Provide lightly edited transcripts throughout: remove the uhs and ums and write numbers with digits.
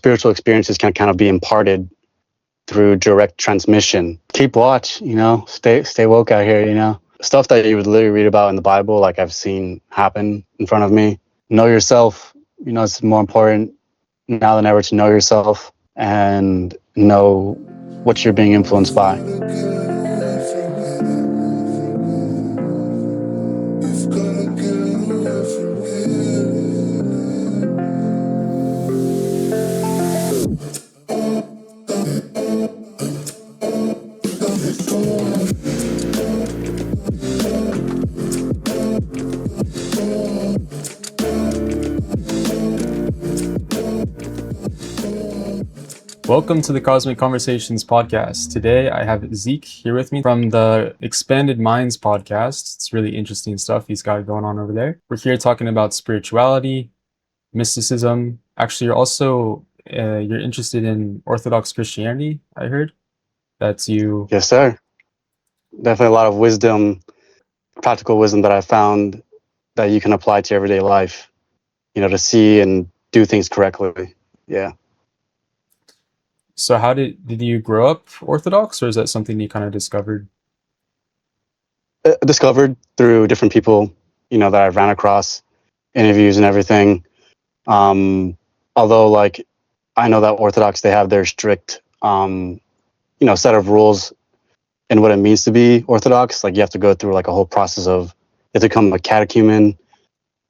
spiritual experiences can kind of be imparted through direct transmission. Keep watch, stay woke out here, stuff that you would literally read about in the Bible, like I've seen happen in front of me. Know yourself, it's more important now than ever to know yourself and know what you're being influenced by. Welcome to the Cosmic Conversations podcast. Today I have Zeke here with me from the Expanded Minds podcast. It's really interesting stuff he's got going on over there. We're here talking about spirituality, mysticism. Actually, you're interested in Orthodox Christianity, I heard. That's you. Yes, sir. Definitely a lot of wisdom, practical wisdom that I found that you can apply to everyday life, to see and do things correctly. Yeah. So how did you grow up Orthodox, or is that something you kind of discovered? Discovered through different people, that I ran across, interviews and everything. Although, like, I know that Orthodox, they have their strict, set of rules and what it means to be Orthodox. Like, you have to go through like a whole process of, you have to become a catechumen.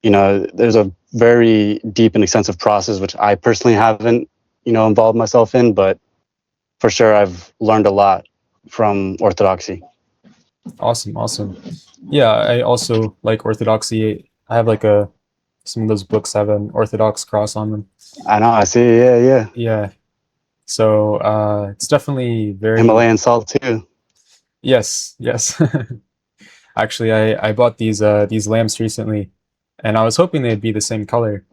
There's a very deep and extensive process, which I personally haven't, involved myself in, but for sure I've learned a lot from Orthodoxy. Awesome. Yeah, I also like Orthodoxy. I have like some of those books have an Orthodox cross on them. I know, I see. Yeah. Yeah. So it's definitely very Himalayan salt too. Yes. Actually, I bought these lamps recently, and I was hoping they'd be the same color.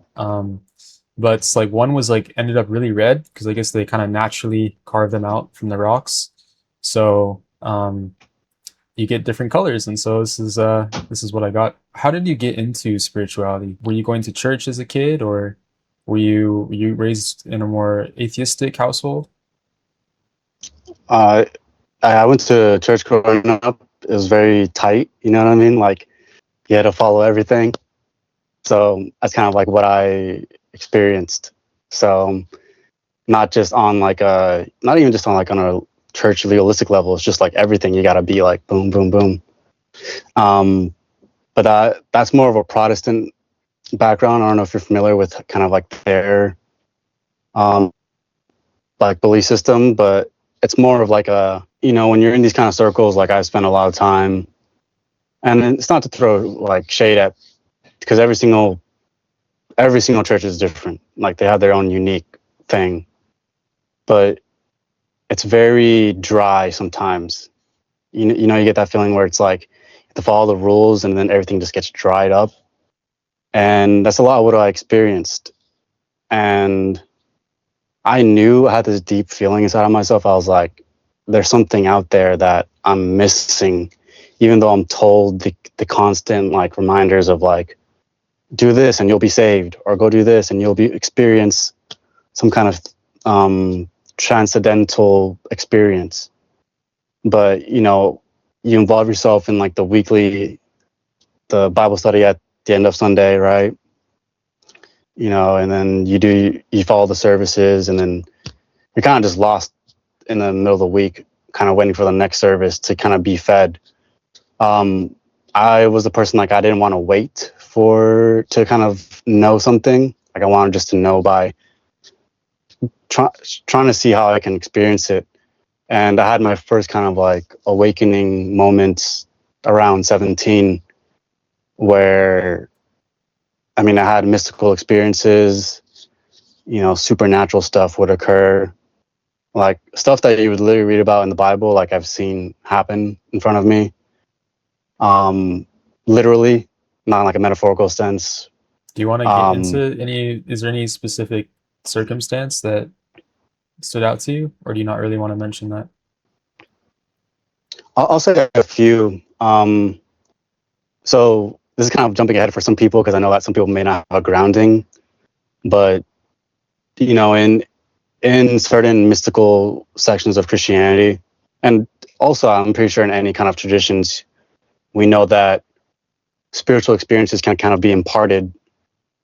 But it's like one was like ended up really red because I guess they kind of naturally carve them out from the rocks. So you get different colors, and so this is what I got. How did you get into spirituality? Were you going to church as a kid, or were you raised in a more atheistic household? I went to church growing up. It was very tight, you know what I mean? Like, you had to follow everything. So that's kind of like what I experienced. So not even just on a church legalistic level. It's just like everything you got to be like boom, boom, boom. But that's more of a Protestant background. I don't know if you're familiar with kind of like their like belief system, but it's more of like when you're in these kind of circles, like I spent a lot of time, and it's not to throw like shade at, because every single church is different. Like, they have their own unique thing, but it's very dry sometimes. You get that feeling where it's like you have to follow the rules and then everything just gets dried up. And that's a lot of what I experienced. And I knew I had this deep feeling inside of myself. I was like, there's something out there that I'm missing, even though I'm told the constant like reminders of like, do this and you'll be saved, or go do this and you'll experience some kind of transcendental experience. But you involve yourself in like the Bible study at the end of Sunday, right? And then you follow the services, and then you're kind of just lost in the middle of the week, kind of waiting for the next service to kind of be fed. I was the person, like, I didn't want to wait to kind of know something. Like, I wanted just to know by trying to see how I can experience it. And I had my first kind of like awakening moments around 17, where, I had mystical experiences, supernatural stuff would occur, like stuff that you would literally read about in the Bible, like I've seen happen in front of me. Literally, not in like a metaphorical sense. Do you want to get into is there any specific circumstance that stood out to you, or do you not really want to mention that? I'll say a few. So this is kind of jumping ahead for some people, because I know that some people may not have a grounding, but in in certain mystical sections of Christianity, and also I'm pretty sure in any kind of traditions, we know that spiritual experiences can kind of be imparted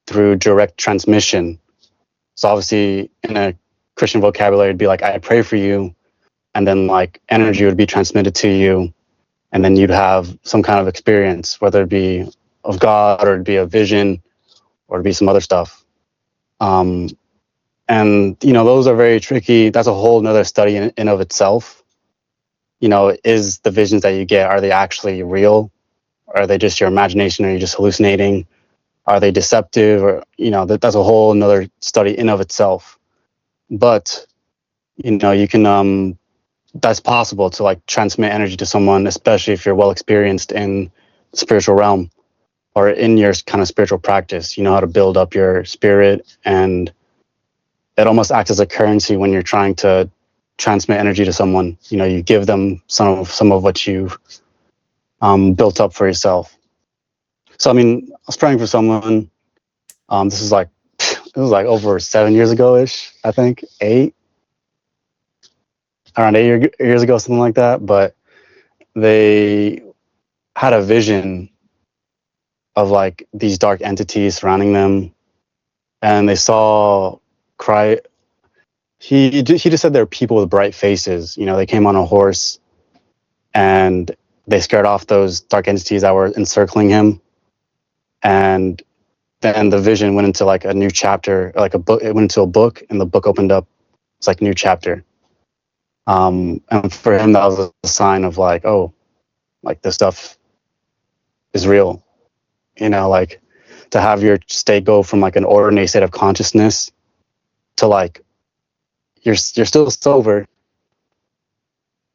through direct transmission. So obviously in a Christian vocabulary, it'd be like, I pray for you, and then like energy would be transmitted to you, and then you'd have some kind of experience, whether it be of God or it'd be a vision or it'd be some other stuff. Um, and those are very tricky. That's a whole nother study in of itself. Is the visions that you get, are they actually real? Are they just your imagination? Are you just hallucinating? Are they deceptive? Or that's a whole another study in of itself. But you can that's possible to like transmit energy to someone, especially if you're well experienced in the spiritual realm or in your kind of spiritual practice. You know how to build up your spirit, and it almost acts as a currency when you're trying to transmit energy to someone. You give them some of what you've built up for yourself. So I mean, I was praying for someone. This is like it was like over 7 years ago ish, I think, around 8 years ago, something like that. But they had a vision of like these dark entities surrounding them, and they saw cry. He just said there were people with bright faces. They came on a horse, and they scared off those dark entities that were encircling him. And then the vision went into like a new chapter, like a book. It went into a book, and the book opened up. It's like a new chapter. And for him, that was a sign of like, oh, like this stuff is real. Like to have your state go from like an ordinary state of consciousness to like you're still sober.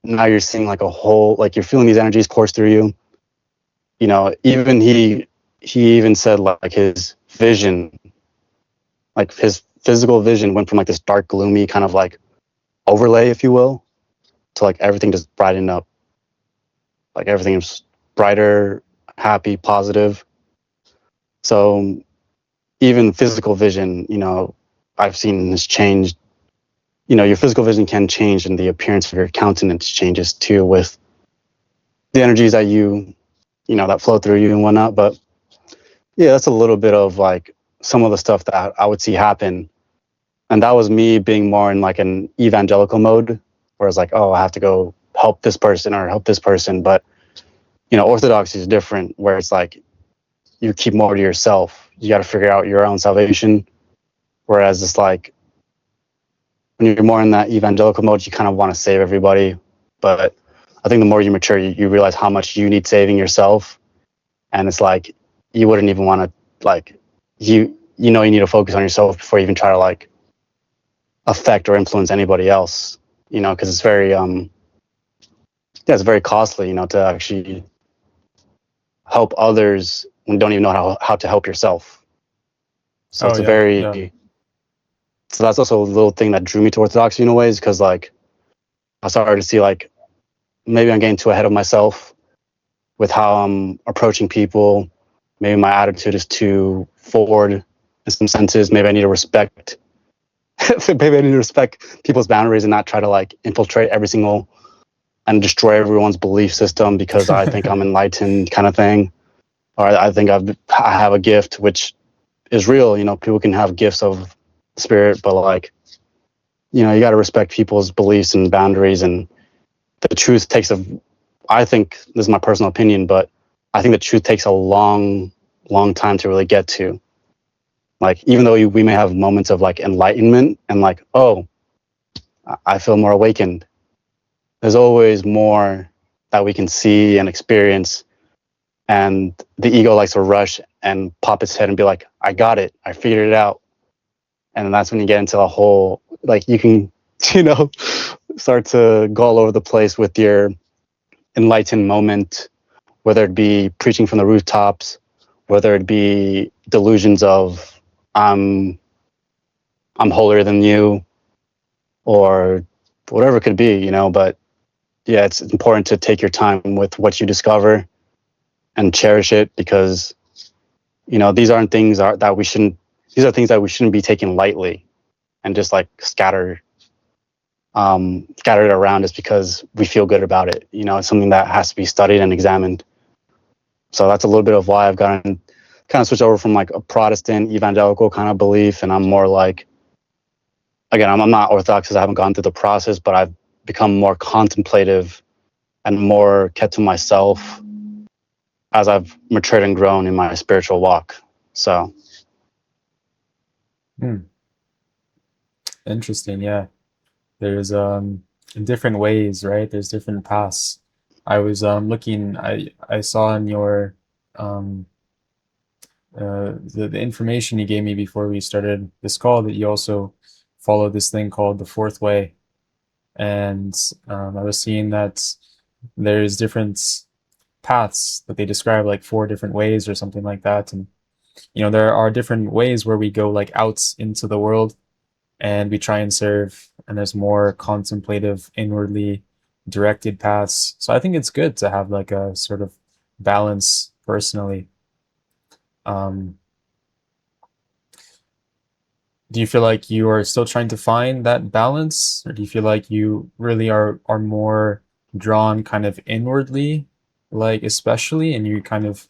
Now you're seeing like a whole, like you're feeling these energies course through you. Even he even said like his vision, like his physical vision went from like this dark, gloomy kind of like overlay, if you will, to like everything just brightened up. Like everything is brighter, happy, positive. So even physical vision, I've seen has changed. Your physical vision can change, and the appearance of your countenance changes too with the energies that that flow through you and whatnot. But yeah, that's a little bit of like some of the stuff that I would see happen. And that was me being more in like an evangelical mode, where it's like, oh, I have to go help this person or help this person. But Orthodoxy is different, where it's like you keep more to yourself. You got to figure out your own salvation. Whereas it's like when you're more in that evangelical mode, you kind of want to save everybody. But I think the more you mature, you realize how much you need saving yourself. And it's like you wouldn't even want to like you need to focus on yourself before you even try to like affect or influence anybody else. Because it's very yeah, it's very costly. To actually help others when you don't even know how to help yourself. So Oh it's a yeah, yeah. very so that's also a little thing that drew me to Orthodoxy in a ways, because like I started to see like maybe I'm getting too ahead of myself with how I'm approaching people. Maybe my attitude is too forward in some senses. Maybe I need to respect maybe I need to respect people's boundaries and not try to like infiltrate every single and destroy everyone's belief system because I think I'm enlightened, kind of thing. Or I think I have a gift which is real. People can have gifts of spirit, but like you got to respect people's beliefs and boundaries. And the truth takes I think this is my personal opinion, but I think the truth takes a long, long time to really get to. Like, even though we may have moments of like enlightenment and like, oh, I feel more awakened, there's always more that we can see and experience. And the ego likes to rush and pop its head and be like, I got it. I figured it out. And then that's when you get into a whole, like, you can, you know, start to go all over the place with your enlightened moment, whether it be preaching from the rooftops, whether it be delusions of I'm holier than you, or whatever it could be, but yeah, it's important to take your time with what you discover and cherish it, because these aren't things that we shouldn't these are things that we shouldn't be taking lightly and just like scatter scattered around just because we feel good about it. It's something that has to be studied and examined. So that's a little bit of why I've gotten kind of switched over from like a Protestant evangelical kind of belief, and I'm more like, again, I'm not Orthodox because I haven't gone through the process, but I've become more contemplative and more kept to myself as I've matured and grown in my spiritual walk. So, Interesting. Yeah. There's different ways, right? There's different paths. I was looking. I saw in your um the information you gave me before we started this call that you also follow this thing called the fourth way, and I was seeing that there's different paths that they describe, like four different ways or something like that. And there are different ways where we go like out into the world and we try and serve, and there's more contemplative, inwardly directed paths. So I think it's good to have like a sort of balance personally. um do you feel like you are still trying to find that balance, or do you feel like you really are more drawn kind of inwardly, like especially, and you kind of,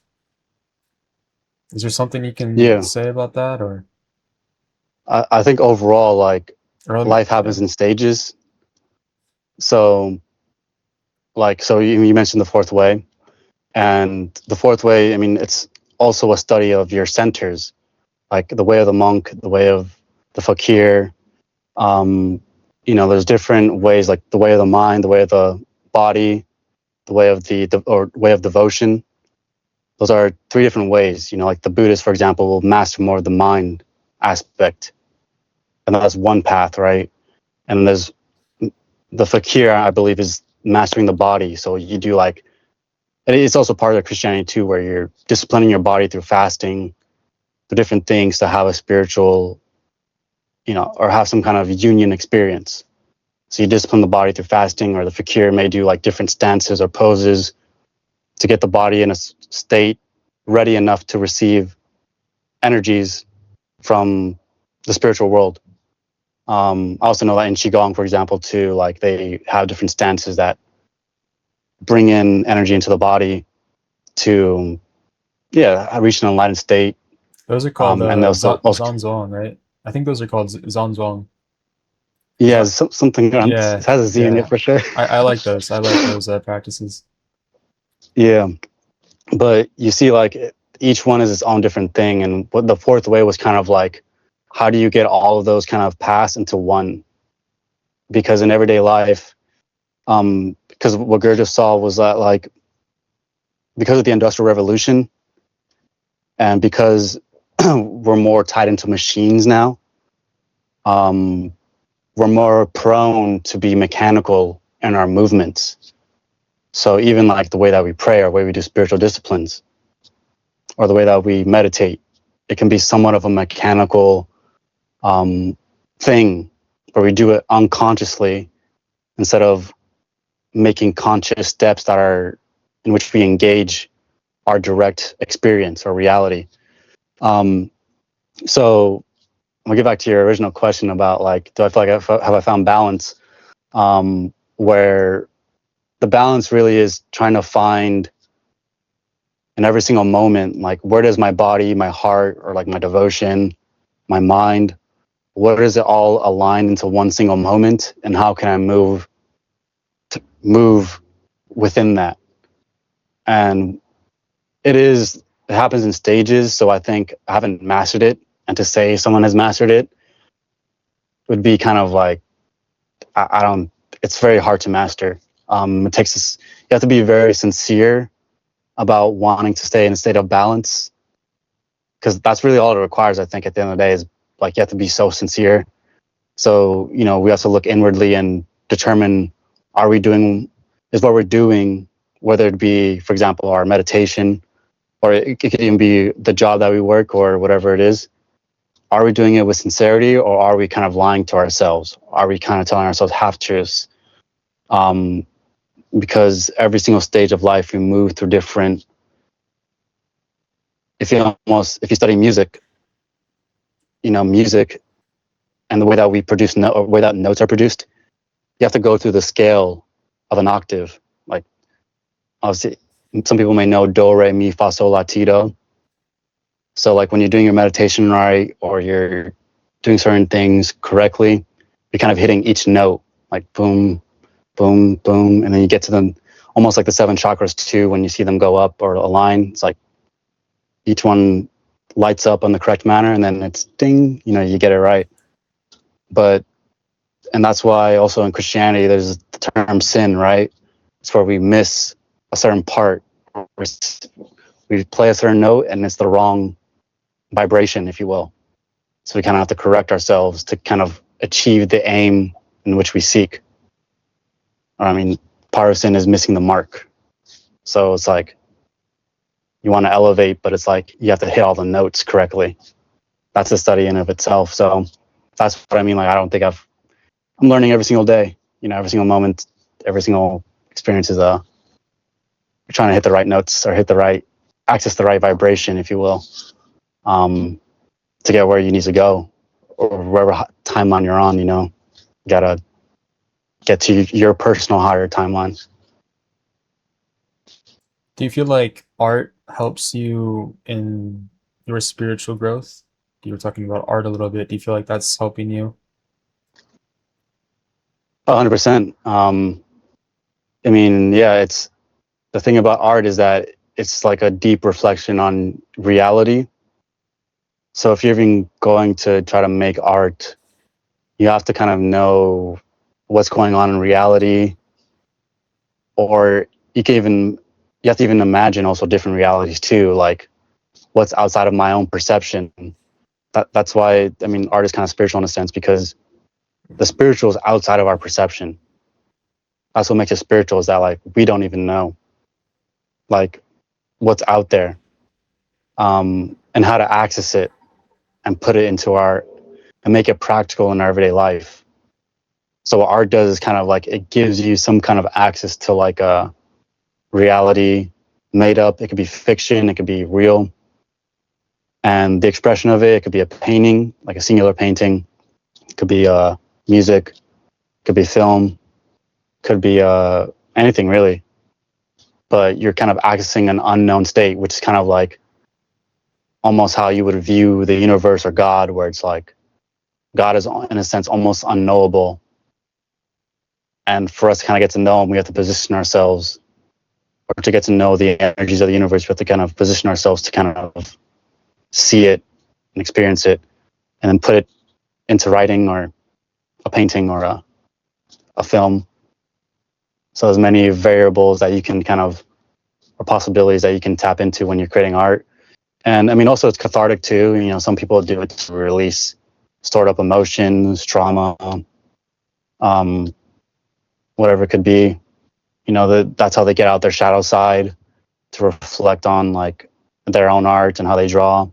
is there something you can yeah, say about that, or I think overall, like, life yeah, happens in stages. So, like, so you mentioned the fourth way, and the fourth way, I mean, it's also a study of your centers, like the way of the monk, the way of the fakir. Um, there's different ways, like the way of the mind, the way of the body, the way of or way of devotion. Those are three different ways. Like the Buddhists, for example, will master more of the mind aspect, and that's one path, right? And there's the fakir, I believe, is mastering the body. So you do like, it's also part of Christianity too, where you're disciplining your body through fasting, through different things to have a spiritual, or have some kind of union experience. So you discipline the body through fasting, or the fakir may do like different stances or poses to get the body in a state ready enough to receive energies from the spiritual world. I also know that in Qigong, for example, too, like they have different stances that bring in energy into the body to, yeah, reach an enlightened state. those are called And also, zanzong, right? I think those are called zanzong. Is yeah, that, something around, it yeah, has a Z in it yeah. for sure. I like those. I like those practices. Yeah, but you see, like, each one is its own different thing. And what the fourth way was kind of like, how do you get all of those kind of paths into one? Because in everyday life, because what Gurdjieff saw was that, like, because of the Industrial Revolution, and because we're more tied into machines now, um, we're more prone to be mechanical in our movements. So even like the way that we pray, or the way we do spiritual disciplines, or the way that we meditate, it can be somewhat of a mechanical thing where we do it unconsciously instead of making conscious steps that are in which we engage our direct experience or reality. Um, so I'm gonna get back to your original question about, like, do I feel like have I found balance? Where the balance really is trying to find in every single moment, like, where does my body, my heart, or like my devotion, my mind, where does it all align into one single moment, and how can I move within that? And it happens in stages. So I think I haven't mastered it, and to say someone has mastered it would be kind of like, I don't. It's very hard to master. It takes us. You have to be very sincere about wanting to stay in a state of balance, because that's really all it requires. I think at the end of the day is, like, you have to be so sincere. So we have to look inwardly and determine, are we doing, is what we're doing, whether it be, for example, our meditation, or it could even be the job that we work, or whatever it is. Are we doing it with sincerity, or are we kind of lying to ourselves? Are we kind of telling ourselves half truths? Um, because every single stage of life, we move through different. If you study music, music and the way that we produce, or way that notes are produced, you have to go through the scale of an octave. Like obviously, some people may know do, re, mi, fa, sol, la, ti, do. So like when you're doing your meditation right, or you're doing certain things correctly, you're kind of hitting each note, like boom, boom, boom, and then you get to them almost like the seven chakras too. When you see them go up or align, it's like each one lights up on the correct manner, and then it's ding, you get it right. But and that's why also in Christianity there's the term sin, right? It's where we miss a certain part. We play a certain note and it's the wrong vibration, if you will. So we kind of have to correct ourselves to kind of achieve the aim in which we seek. I mean, part of sin is missing the mark. So it's like you want to elevate, but it's like you have to hit all the notes correctly. That's a study in of itself. So that's what I mean. Like I'm learning every single day. Every single moment, every single experience is you're trying to hit the right notes or access the right vibration, if you will, to get where you need to go or wherever timeline you're on. You gotta get to your personal higher timeline. Do you feel like art helps you in your spiritual growth? You were talking about art a little bit. Do you feel like that's helping you? 100%. I mean, yeah, it's the thing about art is that it's like a deep reflection on reality. So if you're even going to try to make art, you have to kind of know what's going on in reality, or you have to even imagine also different realities too, like what's outside of my own perception. That's why I mean art is kind of spiritual in a sense, because the spiritual is outside of our perception. That's what makes it spiritual, is that like we don't even know like what's out there, and how to access it and put it into and make it practical in our everyday life. So what art does is kind of like it gives you some kind of access to like a reality made up. It could be fiction, it could be real, and the expression of it could be a painting, like a singular painting. It could be music, could be film, could be anything really. But you're kind of accessing an unknown state, which is kind of like almost how you would view the universe or God, where it's like God is in a sense almost unknowable. And for us to kind of get to know him, we have to position ourselves, or to get to know the energies of the universe, we have to kind of position ourselves to kind of see it and experience it, and then put it into writing or a painting or a film. So there's many variables that you can kind of, or possibilities that you can tap into when you're creating art. And I mean, also it's cathartic too. Some people do it to release stored up emotions, trauma, um, whatever it could be. That's how they get out their shadow side, to reflect on like their own art and how they draw.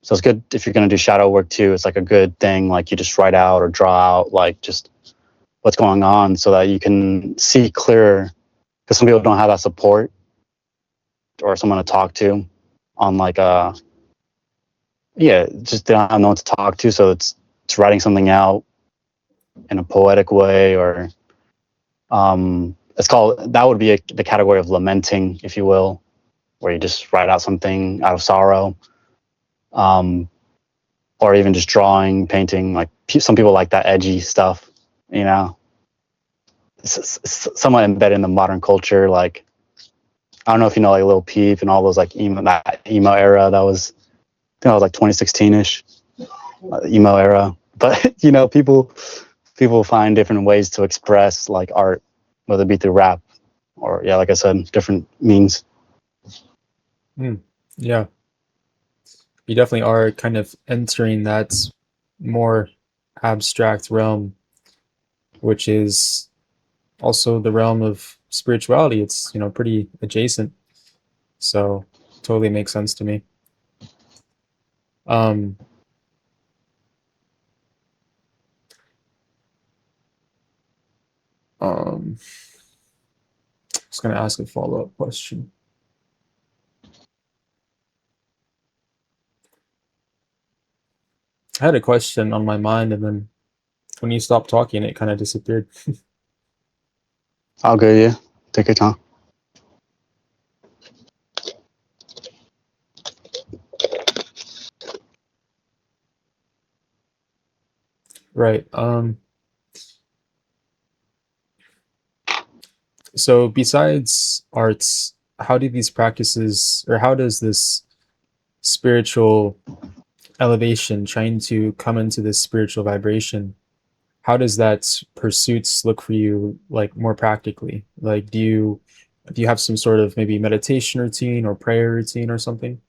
So it's good if you're going to do shadow work too. It's like a good thing. Like you just write out or draw out like just what's going on, so that you can see clearer. Because some people don't have that support or someone to talk to on like yeah, just they don't have no one to talk to. So it's writing something out in a poetic way, or it's called, that would be the category of lamenting, if you will, where you just write out something out of sorrow, um, or even just drawing, painting. Like some people like that edgy stuff, you know. It's somewhat embedded in the modern culture. Like I don't know if you know like Lil Peep and all those like that emo era. That was, I think that was like 2016 ish, emo era. But people find different ways to express like art, whether it be through rap or, yeah, like I said, different means. Hmm. Yeah, you definitely are kind of entering that more abstract realm, which is also the realm of spirituality. It's, pretty adjacent. So totally makes sense to me. Um, um, I was going to ask a follow-up question. I had a question on my mind, and then when you stopped talking, it kind of disappeared. All good, yeah. Take your time. Right. So besides arts, how do these practices, or how does this spiritual elevation, trying to come into this spiritual vibration, how does that pursuits look for you, like more practically? Like, do you have some sort of maybe meditation routine or prayer routine or something?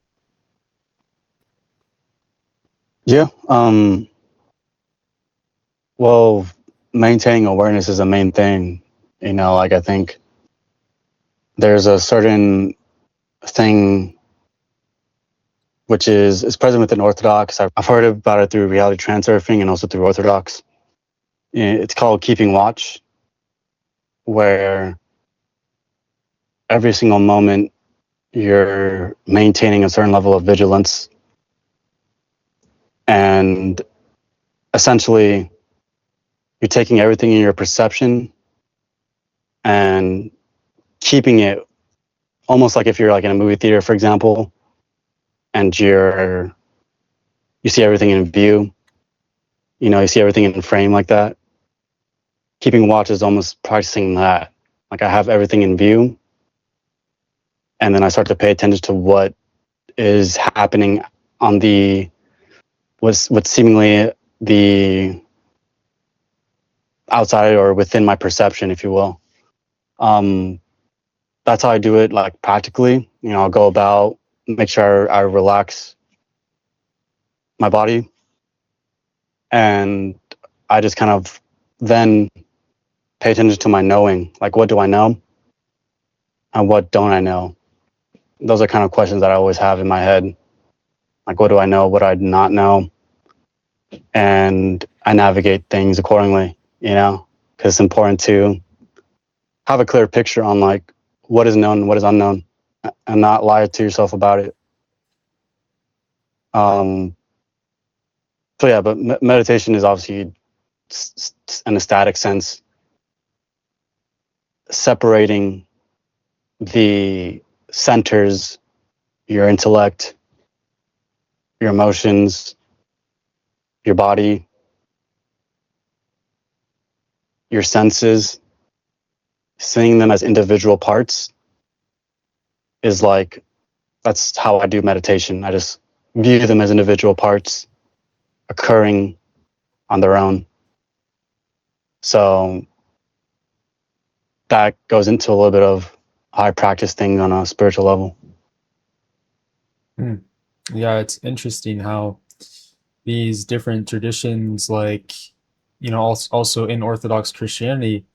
Yeah. Well, maintaining awareness is the main thing. Like I think there's a certain thing which is present within Orthodox. I've heard about it through reality transurfing and also through Orthodox. It's called keeping watch, where every single moment you're maintaining a certain level of vigilance, and essentially you're taking everything in your perception and keeping it almost like if you're like in a movie theater, for example, and you see everything in view, you see everything in frame like that. Keeping watch is almost practicing that. Like I have everything in view, and then I start to pay attention to what is happening on the what's seemingly the outside or within my perception, if you will. Um, that's how I do it, like practically. I'll go about, make sure I relax my body, and I just kind of then pay attention to my knowing. Like, what do I know, and what don't I know? Those are kind of questions that I always have in my head. Like, what do I know? What do I not know? And I navigate things accordingly. Because it's important to have a clear picture on like what is known and what is unknown, and not lie to yourself about it. Um, so yeah, but meditation is obviously in a static sense, separating the centers, your intellect, your emotions, your body, your senses, seeing them as individual parts is like, that's how I do meditation. I just view them as individual parts occurring on their own. So that goes into a little bit of how I practice things on a spiritual level. Hmm. Yeah, it's interesting how these different traditions, like, also in Orthodox Christianity,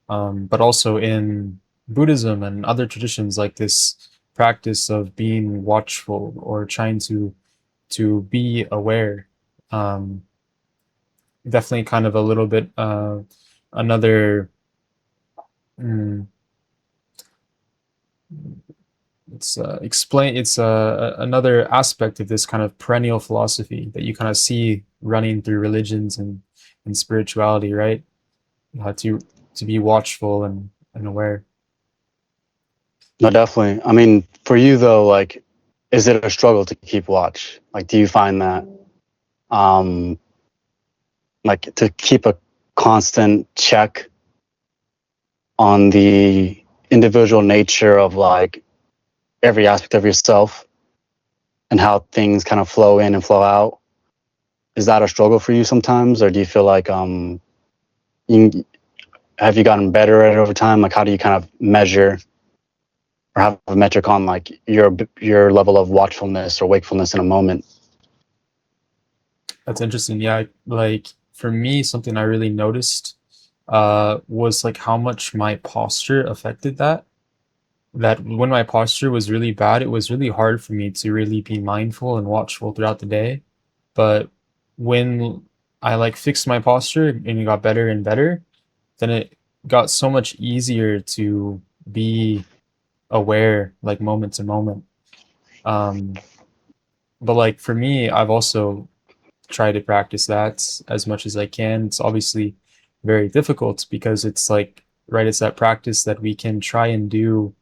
but also in Buddhism and other traditions, like this practice of being watchful or trying to be aware. Um, Definitely kind of a little bit another mm, it's another aspect of this kind of perennial philosophy that you kind of see running through religions and spirituality, right? To be watchful and aware. No, definitely. I mean, for you though, like, is it a struggle to keep watch? Like, do you find that, um, like, to keep a constant check on the individual nature of like every aspect of yourself and how things kind of flow in and flow out? Is that a struggle for you sometimes, or do you feel like you, have you gotten better at it over time? Like, how do you kind of measure or have a metric on like your level of watchfulness or wakefulness in a moment? That's interesting. Yeah, like for me, something I really noticed was like how much my posture affected that. That when my posture was really bad, it was really hard for me to really be mindful and watchful throughout the day. But when I like fixed my posture and it got better and better, then it got so much easier to be aware, like moment to moment. Um, but like for me, I've also tried to practice that as much as I can. It's obviously very difficult because it's like right? It's that practice that we can try and do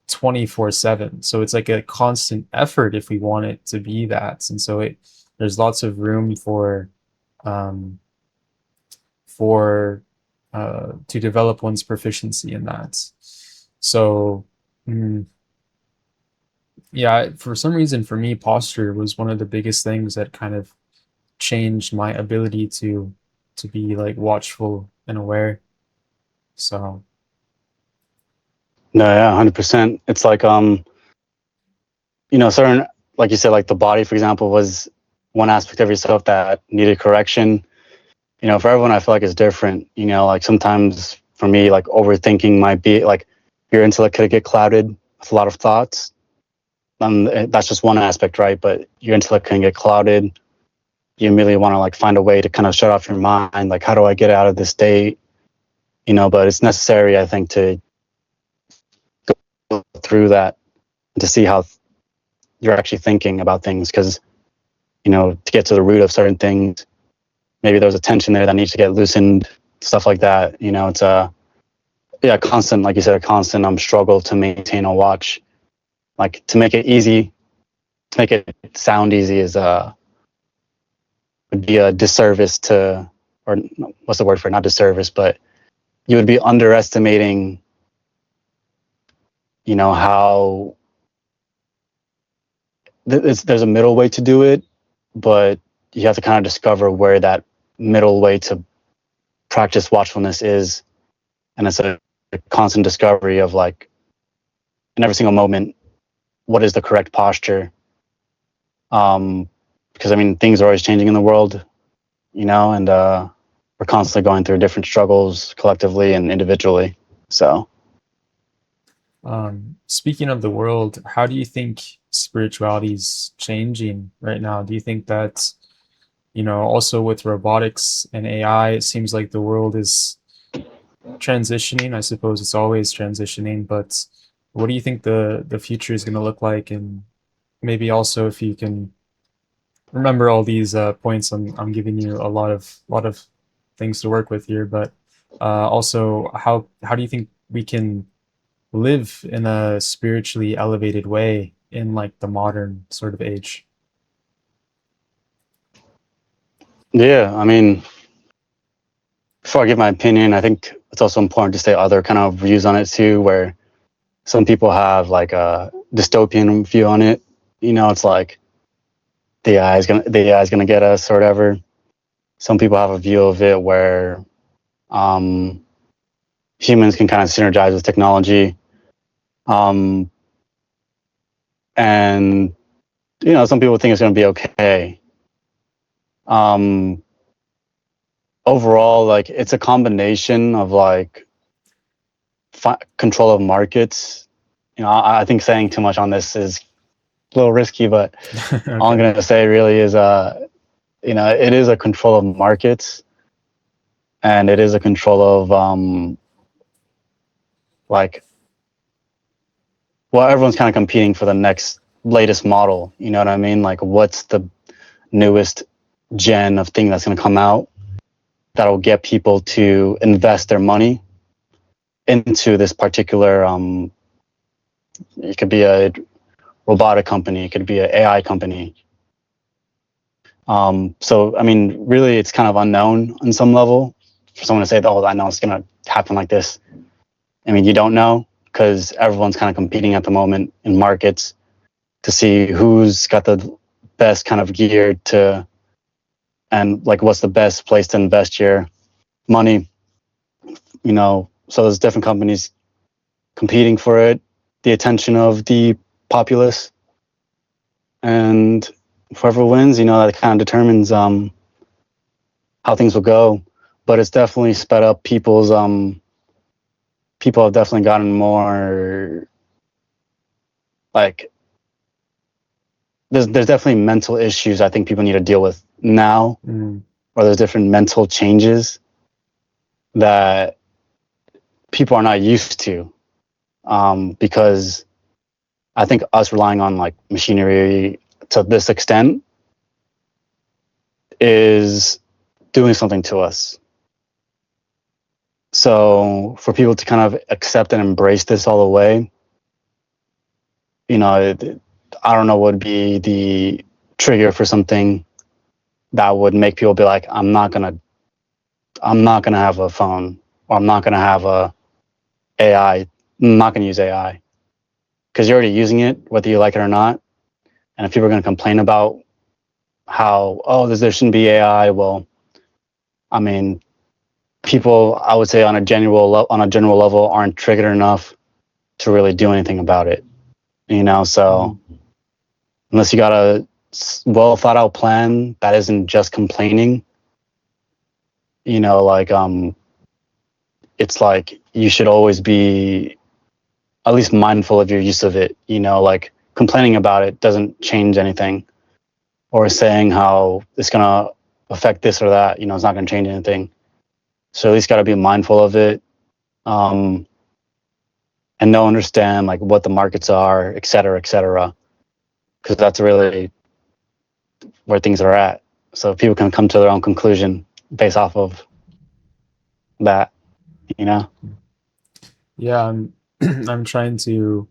24/7. So it's like a constant effort if we want it to be that. And so there's lots of room um, for to develop one's proficiency in that. So mm, yeah, for some reason, for me, posture was one of the biggest things that kind of changed my ability to be like watchful and aware. So No, yeah, 100%. It's like certain, like you said, like the body, for example, was one aspect of yourself that needed correction. For everyone, I feel like it's different. Like sometimes for me, like overthinking might be like your intellect could get clouded with a lot of thoughts. That's just one aspect, right? But your intellect can get clouded. You immediately want to like find a way to kind of shut off your mind. Like, how do I get out of this state? But it's necessary, I think, to go through that and to see how you're actually thinking about things. Because, to get to the root of certain things, maybe there's a tension there that needs to get loosened, stuff like that. It's constant, like you said, a constant struggle to maintain a watch. Like to make it easy, to make it sound easy is would be a disservice to, or what's the word for it? Not disservice, but you would be underestimating, how there's a middle way to do it, but you have to kind of discover where that middle way to practice watchfulness is. And it's a constant discovery of like in every single moment, what is the correct posture? Because I mean, things are always changing in the world, and we're constantly going through different struggles collectively and individually. So, speaking of the world, how do you think spirituality is changing right now? Do you think that, also with robotics and AI, it seems like the world is transitioning. I suppose it's always transitioning, but what do you think the future is going to look like? And maybe also if you can remember all these points, I'm giving you a lot of things to work with here, but also how do you think we can live in a spiritually elevated way in like the modern sort of age? yeah, I mean, before I give my opinion, I think it's also important to state other kind of views on it too, where some people have like a dystopian view on it. It's like the AI is gonna get us or whatever. Some people have a view of it where um, humans can kind of synergize with technology, um, and some people think it's gonna be okay. Um, Overall, like it's a combination of like control of markets. I think saying too much on this is a little risky, but all I'm Okay. going to say really is, it is a control of markets, and it is a control of like, well, everyone's kind of competing for the next latest model. You know what I mean? Like, what's the newest gen of thing that's going to come out that'll get people to invest their money into this particular it could be a robotic company, it could be an AI company. So I mean, really, it's kind of unknown on some level for someone to say, "Oh, I know it's going to happen like this." I mean, you don't know because everyone's kind of competing at the moment in markets to see who's got the best kind of gear to, and like what's the best place to invest your money. So there's different companies competing for it, the attention of the populace, and whoever wins, that kind of determines how things will go. But it's definitely sped up people's people have definitely gotten more like there's definitely mental issues I think people need to deal with now, Mm, or there's different mental changes that people are not used to, because I think us relying on like machinery to this extent is doing something to us. So for people to kind of accept and embrace this all the way, you know, I don't know what would be the trigger for something that would make people be like, I'm not gonna have a phone, or I'm not gonna have a AI. I'm not gonna use AI because you're already using it, whether you like it or not. And if people are gonna complain about how, oh, there shouldn't be AI, well, I mean, people, I would say on a general level, aren't triggered enough to really do anything about it. You know, so unless you got a well thought out plan that isn't just complaining, you know, like it's like you should always be at least mindful of your use of it. You know, like complaining about it doesn't change anything, or saying how it's gonna affect this or that. You know, it's not gonna change anything. So at least got to be mindful of it, and know, understand like what the markets are, et cetera, because that's really where things are at. So people can come to their own conclusion based off of that. You know. Yeah, I'm I'm trying to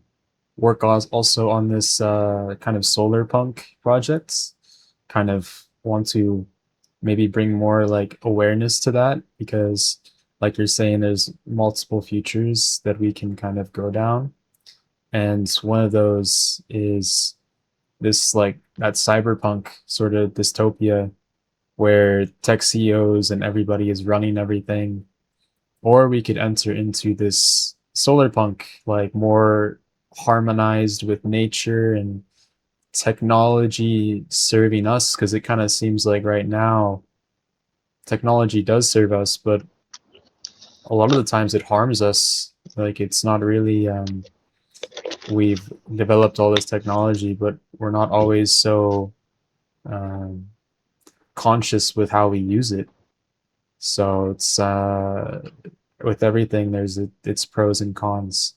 work also on this kind of solar punk projects. Kind of want to maybe bring more like awareness to that because, like you're saying, there's multiple futures that we can kind of go down, and one of those is this like that cyberpunk sort of dystopia where tech CEOs and everybody is running everything, or we could enter into this solar punk like more harmonized with nature and technology serving us, because it kind of seems like right now technology does serve us, but a lot of the times it harms us. Like it's not really we've developed all this technology, but we're not always so um, conscious with how we use it. So it's with everything, there's its pros and cons.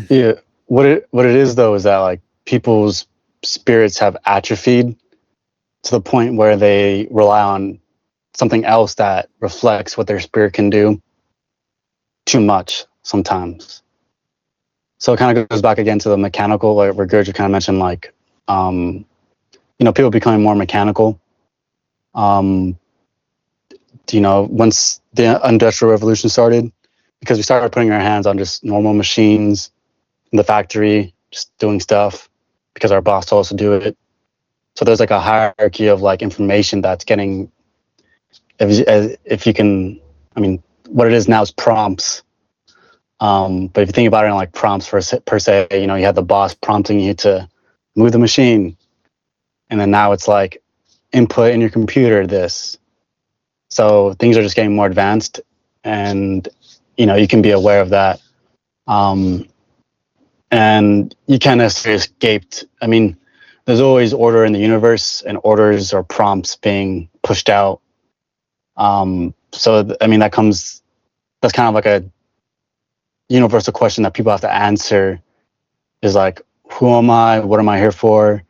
Yeah. What it is though is that like people's spirits have atrophied to the point where they rely on something else that reflects what their spirit can do too much sometimes. So it kind of goes back again to the mechanical, like where Gurja kind of mentioned, like, you know, people becoming more mechanical. Um, you know, once the Industrial Revolution started, because we started putting our hands on just normal machines in the factory, just doing stuff because our boss told us to do it. So there's like a hierarchy of like information that's getting, if you can, I mean, what it is now is prompts. But if you think about it in like prompts per se, you know, you had the boss prompting you to move the machine, and then now it's like input in your computer this. So things are just getting more advanced, and you know you can be aware of that. Um, and you can't necessarily escape. I mean, there's always order in the universe, and orders or prompts being pushed out. So I mean, that's kind of like a universal question that people have to answer. Is like, who am I? What am I here for?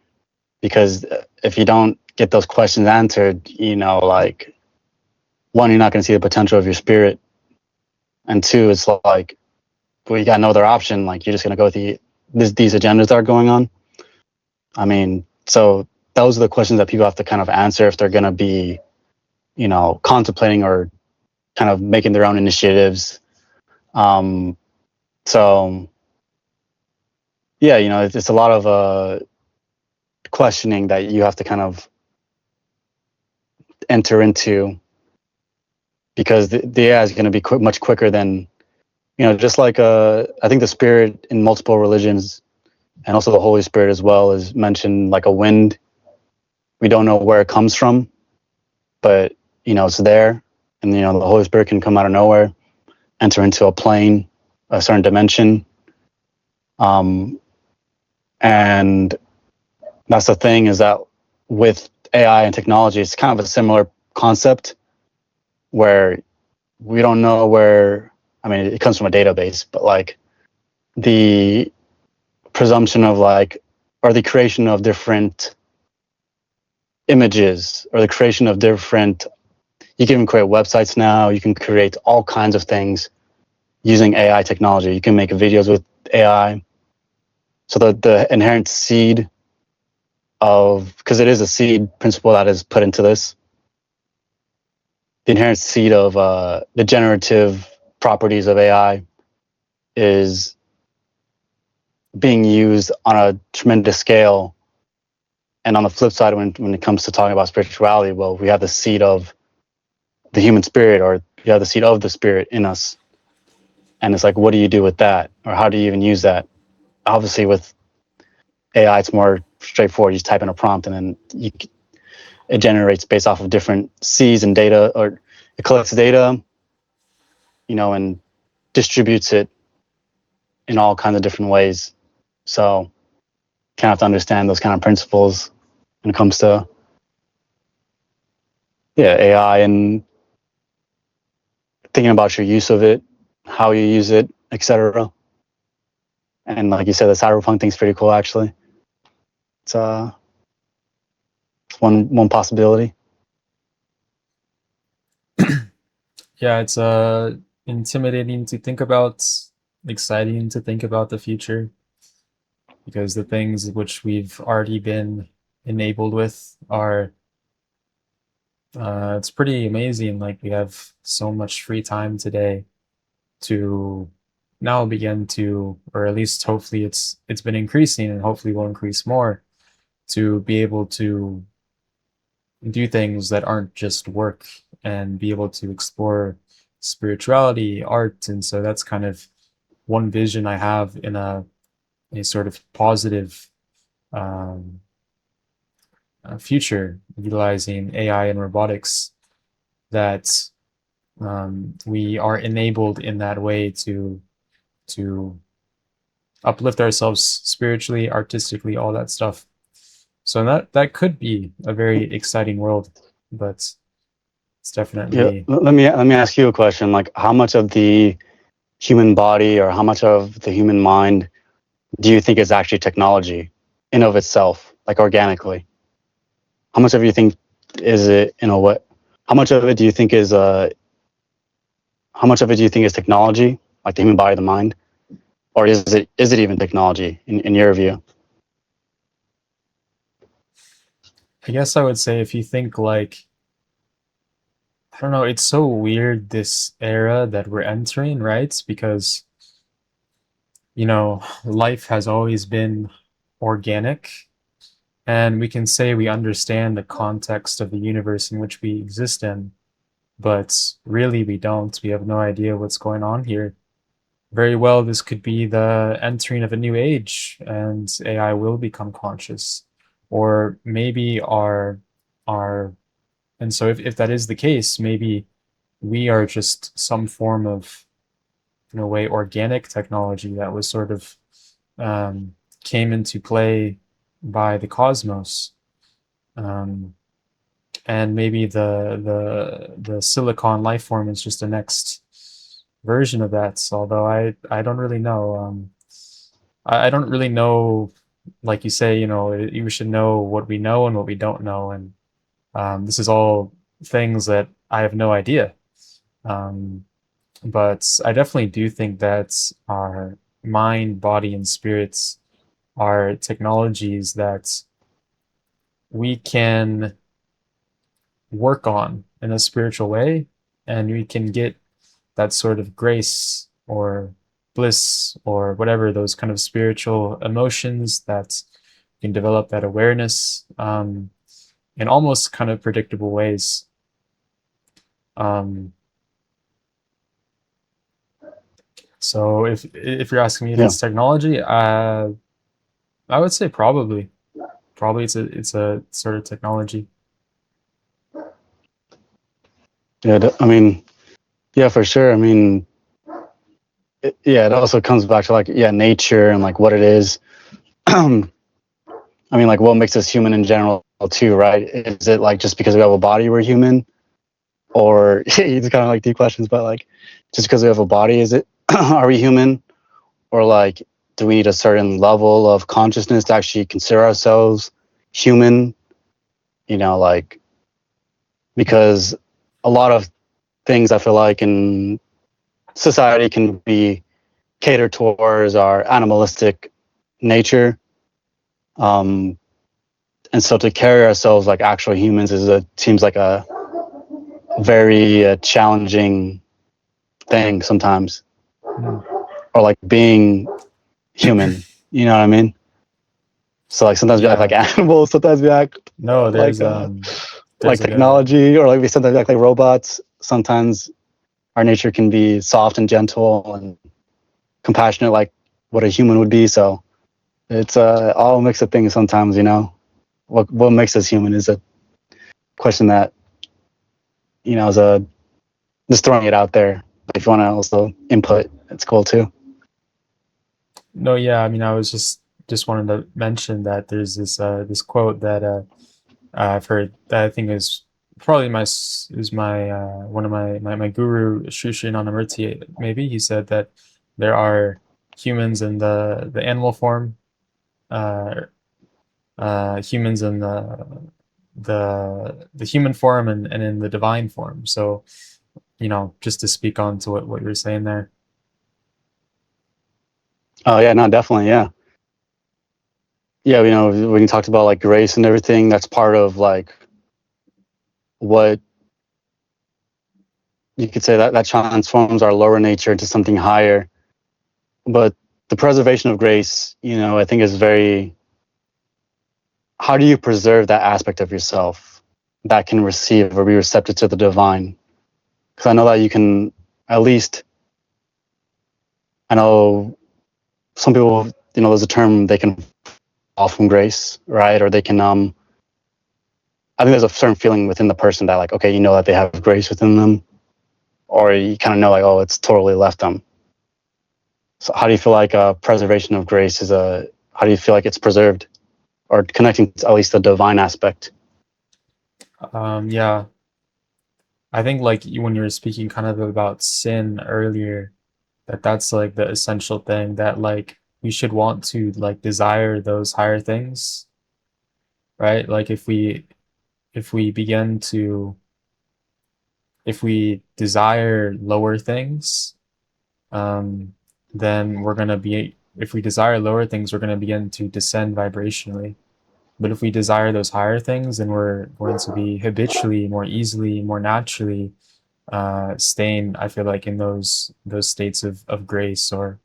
Because if you don't get those questions answered, you know, like one, you're not going to see the potential of your spirit, and two, it's like, well, you got no other option. Like you're just going to go with these agendas that are going on. I mean, so those are the questions that people have to kind of answer if they're going to be, you know, contemplating or kind of making their own initiatives. Um, so yeah, you know, it's a lot of questioning that you have to kind of enter into, because the AI is going to be much quicker than, you know, just like I think the spirit in multiple religions and also the Holy Spirit as well is mentioned like a wind. We don't know where it comes from, but you know it's there, and you know the Holy Spirit can come out of nowhere, enter into a plane, a certain dimension, um, and that's the thing, is that with AI and technology, it's kind of a similar concept where we don't know where. I mean, it comes from a database, but like the presumption of like, or the creation of different images, or the creation of different you can even create websites now. You can create all kinds of things using AI technology. You can make videos with AI. So the inherent seed of, because it is a seed principle that is put into this, the inherent seed of the generative properties of AI is being used on a tremendous scale. And on the flip side, when it comes to talking about spirituality, well, we have the seed of the human spirit, or you have the seed of the spirit in us. And it's like, what do you do with that? Or how do you even use that? Obviously, with AI, it's more straightforward. You just type in a prompt and then it generates based off of different seeds and data, or it collects data, and distributes it in all kinds of different ways. So you kind of have to understand those kind of principles when it comes to AI, and thinking about your use of it, how you use it, etc. And like you said, the cyberpunk thing's pretty cool. Actually, it's one possibility. Yeah, it's intimidating to think about, exciting to think about the future, because the things which we've already been enabled with are it's pretty amazing. Like, we have so much free time today to now begin to, or at least hopefully it's been increasing and hopefully will increase more, to be able to do things that aren't just work and be able to explore spirituality, art. And so that's kind of one vision I have in a sort of positive um, future utilizing AI and robotics, that we are enabled in that way to uplift ourselves spiritually, artistically, all that stuff. So that could be a very exciting world, but it's Yeah, definitely. let me ask you a question. Like, how much of the human body, or how much of the human mind, do you think is actually technology in of itself, like organically? How much of you think is it in a way? How much of it do you think is how much of it do you think is technology, like the human body, the mind, or is it even technology in your view? I guess I would say, if you think like, I don't know, it's so weird, this era that we're entering, right? Because, life has always been organic, and we can say we understand the context of the universe in which we exist in, but really we don't. We have no idea what's going on here. Very well, this could be the entering of a new age, and AI will become conscious. Or maybe our and so if that is the case, maybe we are just some form of, in a way, organic technology that was sort of um, came into play by the cosmos. Um, and maybe the silicon life form is just the next version of that. Although I don't really know. I don't really know. Like you say, you should know what we know and what we don't know, and this is all things that I have no idea. Um, but I definitely do think that our mind, body, and spirits are technologies that we can work on in a spiritual way, and we can get that sort of grace or bliss or whatever, those kind of spiritual emotions, that can develop that awareness in almost kind of predictable ways. Um, so if you're asking me if Yeah, it's technology, I would say probably it's a sort of technology. yeah. I mean, yeah, for sure. I mean, it also comes back to, like, nature and like what it is. I mean, like, what makes us human in general too, right? Is it like just because we have a body we're human, or it's kind of like deep questions, but like, just because we have a body, is it are we human, or like, do we need a certain level of consciousness to actually consider ourselves human? Like, because a lot of things I feel like in society can be catered towards our animalistic nature. And so to carry ourselves like actual humans seems like a very challenging thing sometimes, Mm. or like being human. You know what I mean? So like sometimes we act like Yeah. animals, sometimes we act No, like there's like a technology, or like we sometimes act like robots. Sometimes our nature can be soft and gentle and compassionate, like what a human would be. So it's all a mix of things. Sometimes, what makes us human is a question that is a just throwing it out there. If you want to also input, it's cool too. no, yeah, I mean, I was just wanted to mention that there's this quote that I've heard that I think is probably my one of my guru Sri Nanamurti. Maybe he said that there are humans in the animal form, uh, humans in the human form, and in the divine form. So, just to speak on to what you're saying there. Oh yeah, no, definitely, yeah, yeah. When you talked about like grace and everything, that's part of like what you could say that transforms our lower nature into something higher. But the preservation of grace, I think is very. How do you preserve that aspect of yourself that can receive or be receptive to the divine? Because I know that you can at least. I know some people, there's a term they can fall from grace, right? Or they can. I think there's a certain feeling within the person that like, okay, that they have grace within them, or you kind of know like, oh, it's totally left them. So how do you feel like preservation of grace how do you feel like it's preserved or connecting to at least the divine aspect? Yeah, I think like when you were speaking kind of about sin earlier, that's like the essential thing that like we should want to like desire those higher things, right? Like if we begin to if we desire lower things, um, then we're gonna be if we desire lower things, we're gonna begin to descend vibrationally. But if we desire those higher things, then we're going to be habitually, more easily, more naturally staying, I feel like, in those states of grace or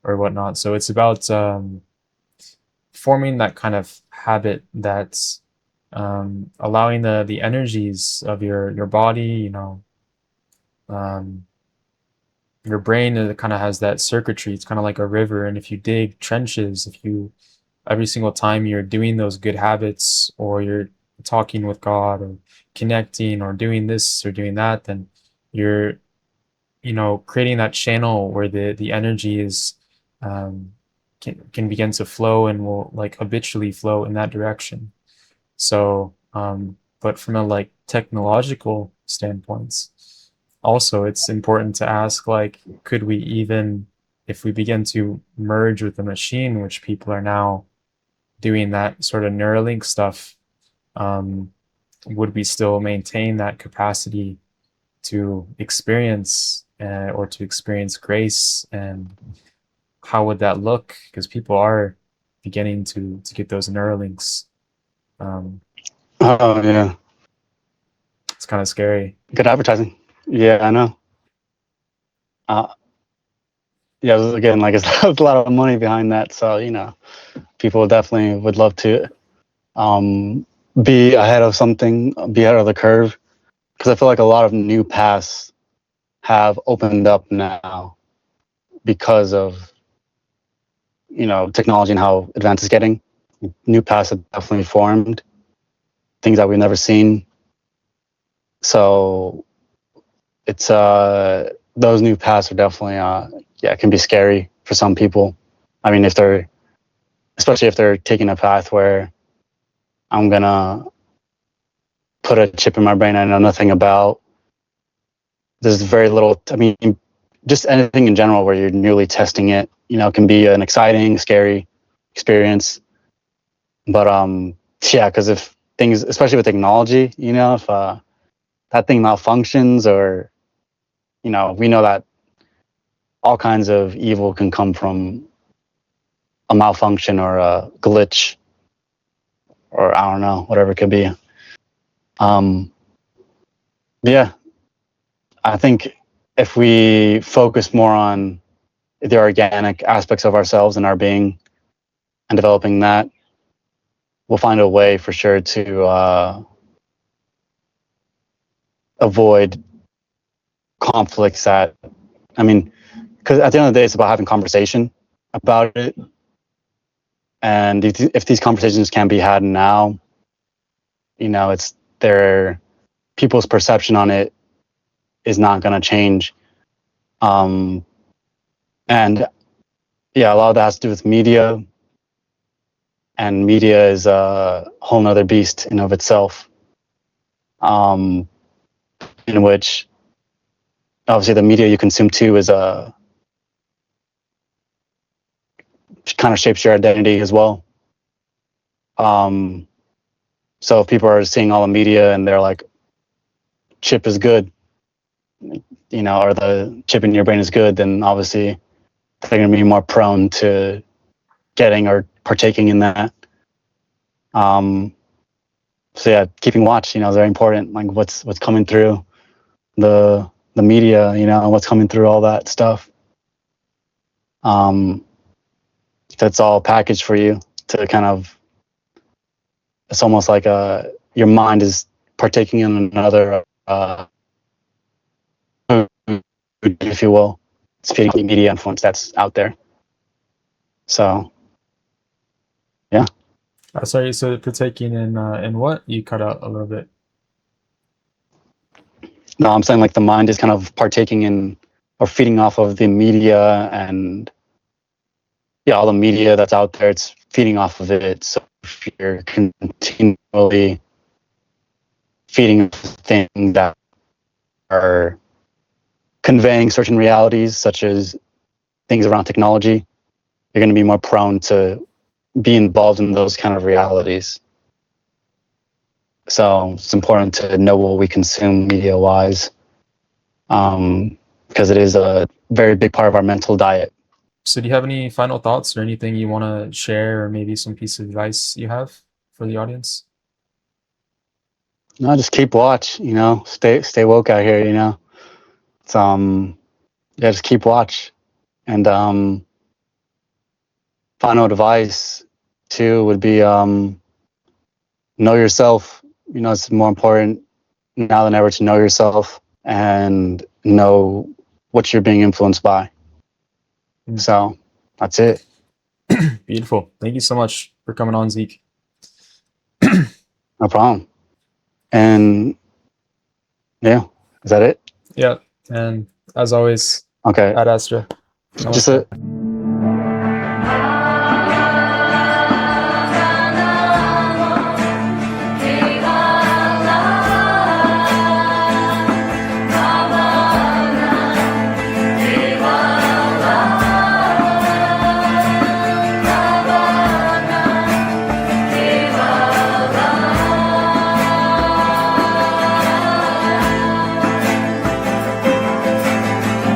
whatnot. So it's about forming that kind of habit that's allowing the energies of your body, um, your brain kind of has that circuitry. It's kind of like a river, and if you dig trenches, if you every single time you're doing those good habits or you're talking with God or connecting or doing this or doing that, then you're creating that channel where the energy is um, can begin to flow and will like habitually flow in that direction. So, but from a like technological standpoints, also it's important to ask like, could we even, if we begin to merge with the machine, which people are now doing that sort of Neuralink stuff, um, would we still maintain that capacity to experience or to experience grace, and how would that look? Because people are beginning to get those Neuralinks. Um, Oh yeah, it's kind of scary. good advertising. Yeah, I know. Uh, yeah, again, like there's a lot of money behind that, so people definitely would love to um, be ahead of something, be ahead of the curve, because I feel like a lot of new paths have opened up now because of technology and how advanced it's getting. New paths have definitely formed, things that we've never seen. So it's those new paths are definitely yeah, it can be scary for some people. I mean, especially if they're taking a path where I'm gonna put a chip in my brain I know nothing about. There's very little. I mean, just anything in general where you're newly testing it, can be an exciting, scary experience. But yeah, because if things, especially with technology, if that thing malfunctions, or we know that all kinds of evil can come from a malfunction or a glitch, or I don't know, whatever it could be. Yeah, I think if we focus more on the organic aspects of ourselves and our being and developing that, we'll find a way for sure to avoid conflicts that, I mean, because at the end of the day, it's about having conversation about it. And if these conversations can be had now, it's people's perception on it is not going to change. And yeah, a lot of that has to do with media, and media is a whole nother beast in of itself, in which obviously the media you consume too is kind of shapes your identity as well. So if people are seeing all the media and they're like, chip is good, or the chip in your brain is good, then obviously they're going to be more prone to getting or partaking in that. So yeah, keeping watch, is very important. Like what's coming through the media, what's coming through all that stuff. That's all packaged for you to kind of. It's almost like your mind is partaking in another food, if you will. It's feeding the media influence that's out there. So, yeah. Sorry, so partaking in what? You cut out a little bit. No, I'm saying like the mind is kind of partaking in or feeding off of the media, and yeah, all the media that's out there, it's feeding off of it. So if you're continually feeding things that are conveying certain realities, such as things around technology, you're going to be more prone to be involved in those kind of realities. So it's important to know what we consume media wise, because it is a very big part of our mental diet. So do you have any final thoughts or anything you want to share, or maybe some piece of advice you have for the audience? No, just keep watch, stay woke out here, It's yeah, just keep watch. And final advice too would be know yourself. It's more important now than ever to know yourself and know what you're being influenced by. So that's it. Beautiful. Thank you so much for coming on, Zeke. No problem. And yeah, is that it? Yeah. And as always, Okay. Ad Astra. Just a